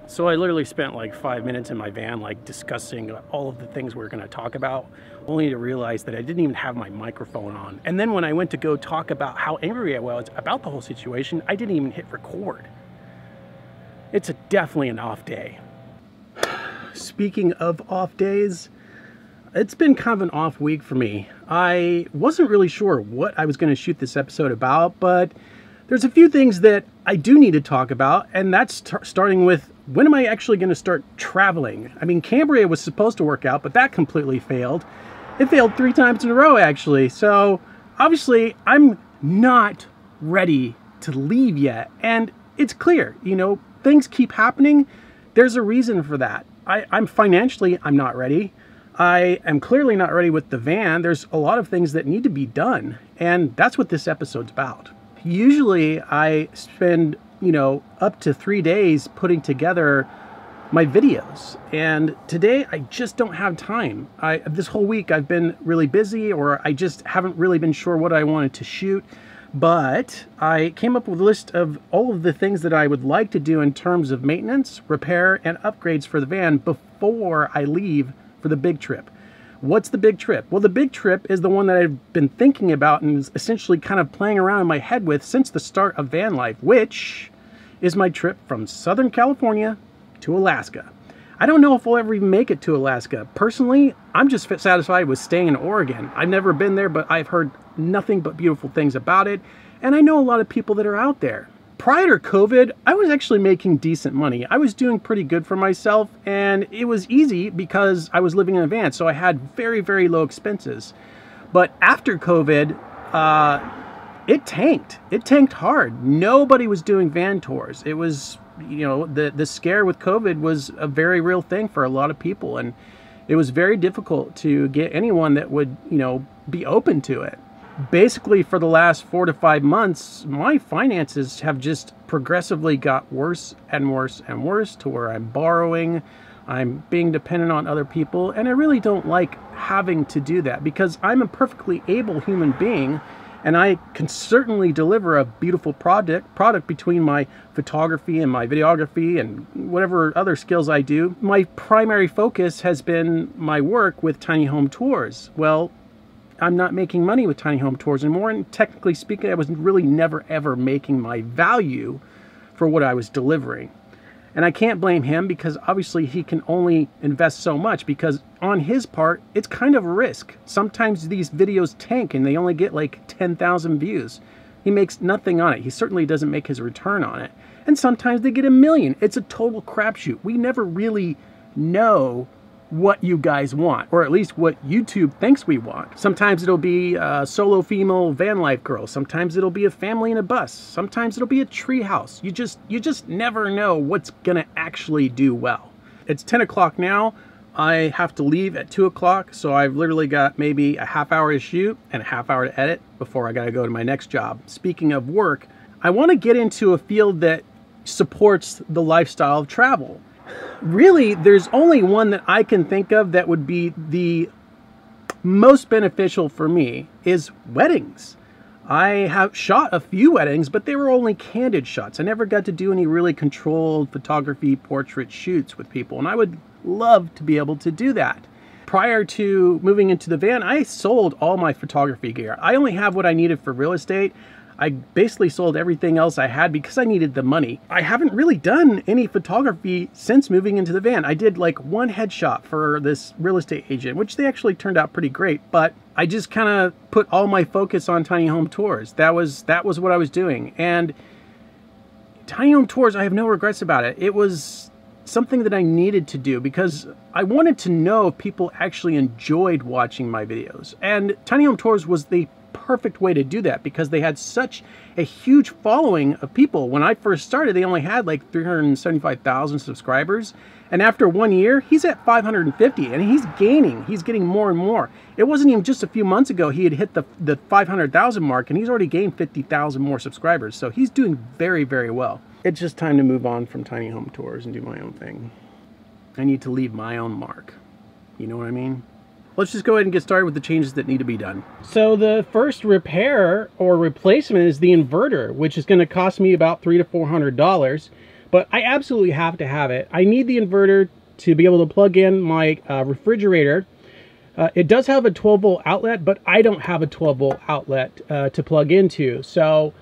So I literally spent like 5 minutes in my van, like discussing all of the things we were going to talk about, only to realize that I didn't even have my microphone on. And then when I went to go talk about how angry I was about the whole situation, I didn't even hit record. It's definitely an off day. Speaking of off days, it's been kind of an off week for me. I wasn't really sure what I was going to shoot this episode about, but there's a few things that I do need to talk about, and that's starting with, when am I actually going to start traveling? I mean, Cambria was supposed to work out, but that completely failed. It failed 3 times in a row, actually. So obviously, I'm not ready to leave yet. And it's clear, you know, things keep happening. There's a reason for that. I'm financially, I'm not ready. I am clearly not ready with the van. There's a lot of things that need to be done. And that's what this episode's about. Usually I spend, you know, up to 3 days putting together my videos, and today I just don't have time. This whole week I've been really busy, or I just haven't really been sure what I wanted to shoot, but I came up with a list of all of the things that I would like to do in terms of maintenance, repair, and upgrades for the van before I leave for the big trip. What's the big trip? Well, the big trip is the one that I've been thinking about and is essentially kind of playing around in my head with since the start of van life, which is my trip from Southern California to Alaska. I don't know if we'll ever even make it to Alaska. Personally, I'm just satisfied with staying in Oregon. I've never been there, but I've heard nothing but beautiful things about it, and I know a lot of people that are out there. Prior to COVID, I was actually making decent money. I was doing pretty good for myself, and it was easy because I was living in a van, so I had very, very low expenses. But after COVID, it tanked. It tanked hard. Nobody was doing van tours. It was, you know, the scare with COVID was a very real thing for a lot of people, and it was very difficult to get anyone that would, you know, be open to it. Basically, for the last 4 to 5 months, my finances have just progressively got worse and worse and worse, to where I'm borrowing, I'm being dependent on other people, and I really don't like having to do that because I'm a perfectly able human being, and I can certainly deliver a beautiful product between my photography and my videography and whatever other skills I do. My primary focus has been my work with Tiny Home Tours. Well, I'm not making money with Tiny Home Tours anymore, and technically speaking, I was really never ever making my value for what I was delivering. And I can't blame him because obviously he can only invest so much, because on his part, it's kind of a risk. Sometimes these videos tank and they only get like 10,000 views. He makes nothing on it. He certainly doesn't make his return on it. And sometimes they get 1 million. It's a total crapshoot. We never really know what you guys want, or at least what YouTube thinks we want. Sometimes it'll be a solo female van life girl. Sometimes it'll be a family in a bus. Sometimes it'll be a tree house. You just never know what's gonna actually do well. It's 10 o'clock now. I have to leave at 2 o'clock, so I've literally got maybe a half hour to shoot and a half hour to edit before I gotta go to my next job. Speaking of work, I wanna get into a field that supports the lifestyle of travel. Really, there's only one that I can think of that would be the most beneficial for me, is weddings. I have shot a few weddings, but they were only candid shots. I never got to do any really controlled photography portrait shoots with people, and I would love to be able to do that. Prior to moving into the van, I sold all my photography gear. I only have what I needed for real estate. I basically sold everything else I had because I needed the money. I haven't really done any photography since moving into the van. I did like 1 headshot for this real estate agent, which they actually turned out pretty great, but I just kind of put all my focus on Tiny Home Tours. That was what I was doing. And Tiny Home Tours, I have no regrets about it. It was something that I needed to do because I wanted to know if people actually enjoyed watching my videos. And Tiny Home Tours was the perfect way to do that because they had such a huge following of people. When I first started, they only had like 375,000 subscribers, and after 1 year he's at 550, and he's gaining. He's getting more and more. It wasn't even just a few months ago he had hit the 500,000 mark, and he's already gained 50,000 more subscribers, so he's doing very, very well. It's just time to move on from Tiny Home Tours and do my own thing. I need to leave my own mark. You know what I mean? Let's just go ahead and get started with the changes that need to be done. So the first repair or replacement is the inverter, which is going to cost me about $300 to $400. but I absolutely have to have it. I need the inverter to be able to plug in my refrigerator. It does have a 12-volt outlet, but I don't have a 12-volt outlet to plug into. So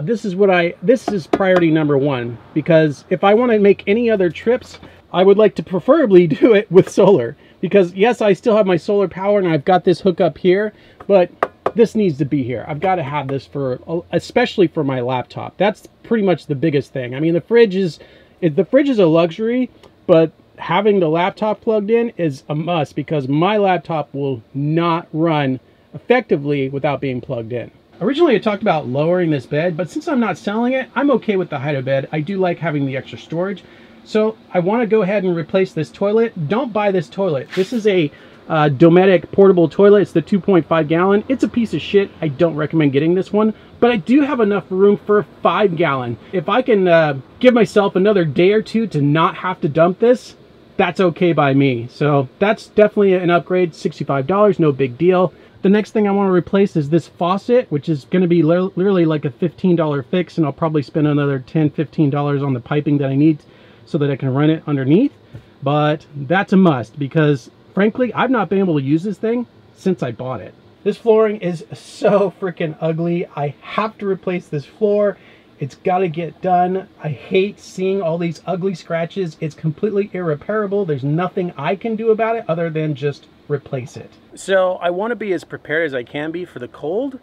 this is priority number one, because if I want to make any other trips, I would like to preferably do it with solar. Because yes, I still have my solar power and I've got this hookup here, but this needs to be here. I've got to have this especially for my laptop. That's pretty much the biggest thing. I mean, the fridge is a luxury, but having the laptop plugged in is a must, because my laptop will not run effectively without being plugged in. Originally, I talked about lowering this bed, but since I'm not selling it, I'm okay with the height of bed. I do like having the extra storage. So I want to go ahead and replace this toilet. Don't buy this toilet. This is a Dometic portable toilet. It's the 2.5 gallon. It's a piece of shit. I don't recommend getting this one, but I do have enough room for a 5 gallon. If I can give myself another day or two to not have to dump this, that's okay by me. So that's definitely an upgrade. $65, no big deal. The next thing I want to replace is this faucet, which is going to be literally like a $15 fix, and I'll probably spend another $10, $15 on the piping that I need so that I can run it underneath. But that's a must, because frankly, I've not been able to use this thing since I bought it. This flooring is so freaking ugly. I have to replace this floor. It's got to get done. I hate seeing all these ugly scratches. It's completely irreparable. There's nothing I can do about it other than just replace it. So I want to be as prepared as I can be for the cold.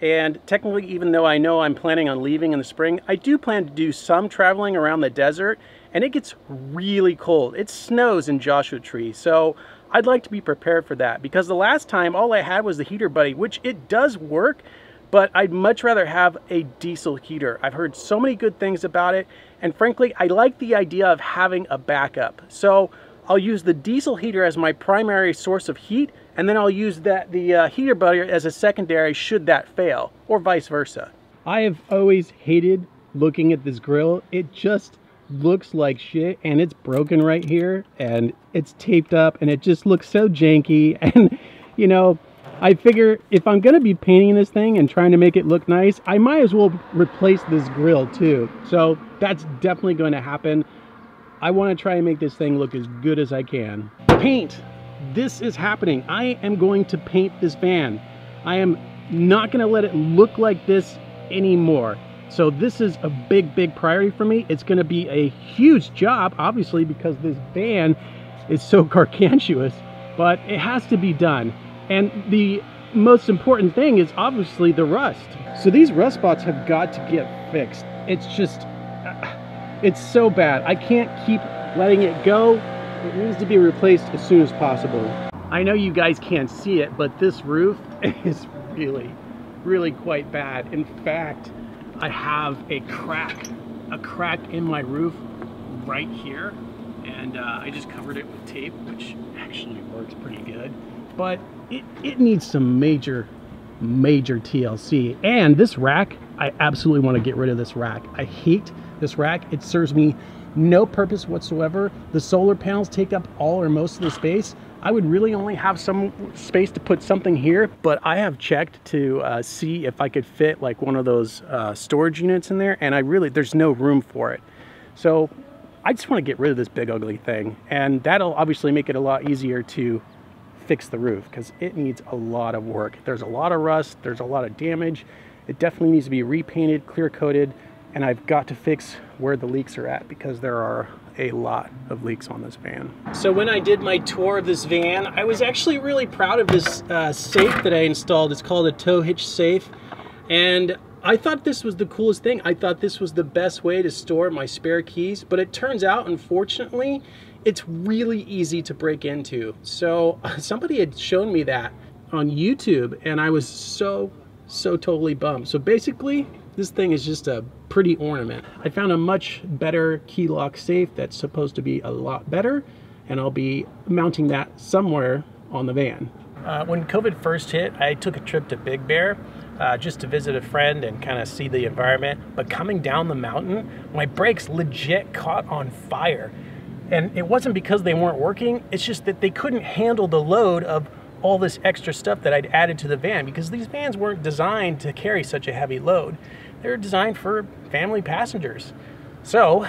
And technically, even though I know I'm planning on leaving in the spring, I do plan to do some traveling around the desert, and it gets really cold. It snows in Joshua Tree. So I'd like to be prepared for that, because the last time all I had was the Heater Buddy, which it does work, but I'd much rather have a diesel heater. I've heard so many good things about it, and frankly, I like the idea of having a backup. So I'll use the diesel heater as my primary source of heat, and then I'll use the Heater Buddy as a secondary should that fail, or vice versa. I have always hated looking at this grill. It just looks like shit, and it's broken right here, and it's taped up, and it just looks so janky. And you know, I figure if I'm gonna be painting this thing and trying to make it look nice, I might as well replace this grill too. So that's definitely going to happen. I want to try and make this thing look as good as I can. Paint. This is happening. I am going to paint this van. I am not going to let it look like this anymore. So this is a big priority for me. It's going to be a huge job, obviously, because this van is so gargantuous, but it has to be done. And the most important thing is obviously the rust. So these rust spots have got to get fixed. It's just, it's so bad. I can't keep letting it go. It needs to be replaced as soon as possible. I know you guys can't see it, but this roof is really quite bad. In fact, I have a crack in my roof right here, and I just covered it with tape, which actually works pretty good. But it needs some major TLC. And this rack, I absolutely want to get rid of this rack. I hate this rack. It serves me no purpose whatsoever. The solar panels take up all or most of the space. I would really only have some space to put something here, but I have checked to see if I could fit like one of those storage units in there, and there's no room for it. So I just want to get rid of this big ugly thing, and that'll obviously make it a lot easier to fix the roof, because it needs a lot of work. There's a lot of rust, there's a lot of damage. It definitely needs to be repainted, clear coated, and I've got to fix where the leaks are at, because there are a lot of leaks on this van. So when I did my tour of this van, I was actually really proud of this safe that I installed. It's called a tow hitch safe, and I thought this was the coolest thing. I thought this was the best way to store my spare keys, but it turns out, unfortunately, it's really easy to break into. So somebody had shown me that on YouTube, and I was so totally bummed. So basically, this thing is just a pretty ornament. I found a much better key lock safe that's supposed to be a lot better, and I'll be mounting that somewhere on the van. When COVID first hit, I took a trip to Big Bear just to visit a friend and kind of see the environment. But coming down the mountain, my brakes legit caught on fire. And it wasn't because they weren't working, it's just that they couldn't handle the load of all this extra stuff that I'd added to the van, because these vans weren't designed to carry such a heavy load. They're designed for family passengers. So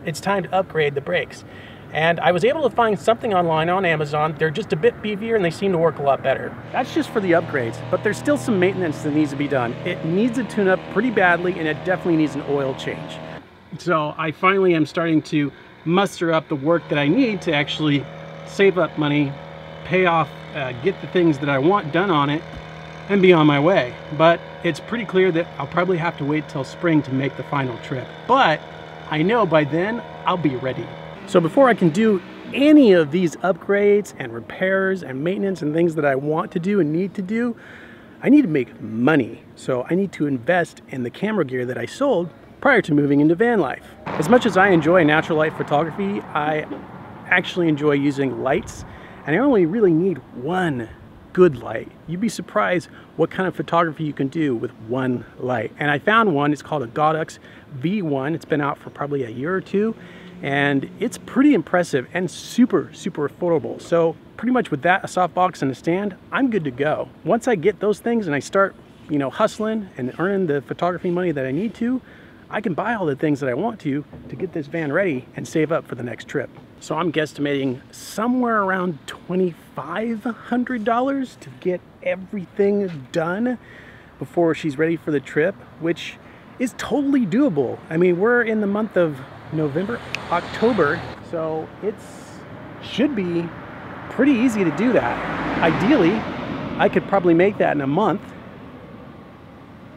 it's time to upgrade the brakes. And I was able to find something online on Amazon. They're just a bit beefier and they seem to work a lot better. That's just for the upgrades, but there's still some maintenance that needs to be done. It needs a tune-up pretty badly, and it definitely needs an oil change. So I finally am starting to muster up the work that I need to actually save up money, pay off, get the things that I want done on it, and be on my way. But it's pretty clear that I'll probably have to wait till spring to make the final trip. But I know by then I'll be ready. So before I can do any of these upgrades and repairs and maintenance and things that I want to do and need to do, I need to make money. So I need to invest in the camera gear that I sold prior to moving into van life. As much as I enjoy natural light photography, I actually enjoy using lights, and I only really need one good light. You'd be surprised what kind of photography you can do with one light. And I found one. It's called a Godox V1. It's been out for probably a year or two, and it's pretty impressive and super affordable. So pretty much with that, a softbox and a stand, I'm good to go. Once I get those things and I start, hustling and earning the photography money that I need to, I can buy all the things that I want to get this van ready and save up for the next trip. So I'm guesstimating somewhere around $2,500 to get everything done before she's ready for the trip, which is totally doable. I mean, we're in the month of October, so should be pretty easy to do that. Ideally, I could probably make that in a month.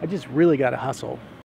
I just really gotta hustle.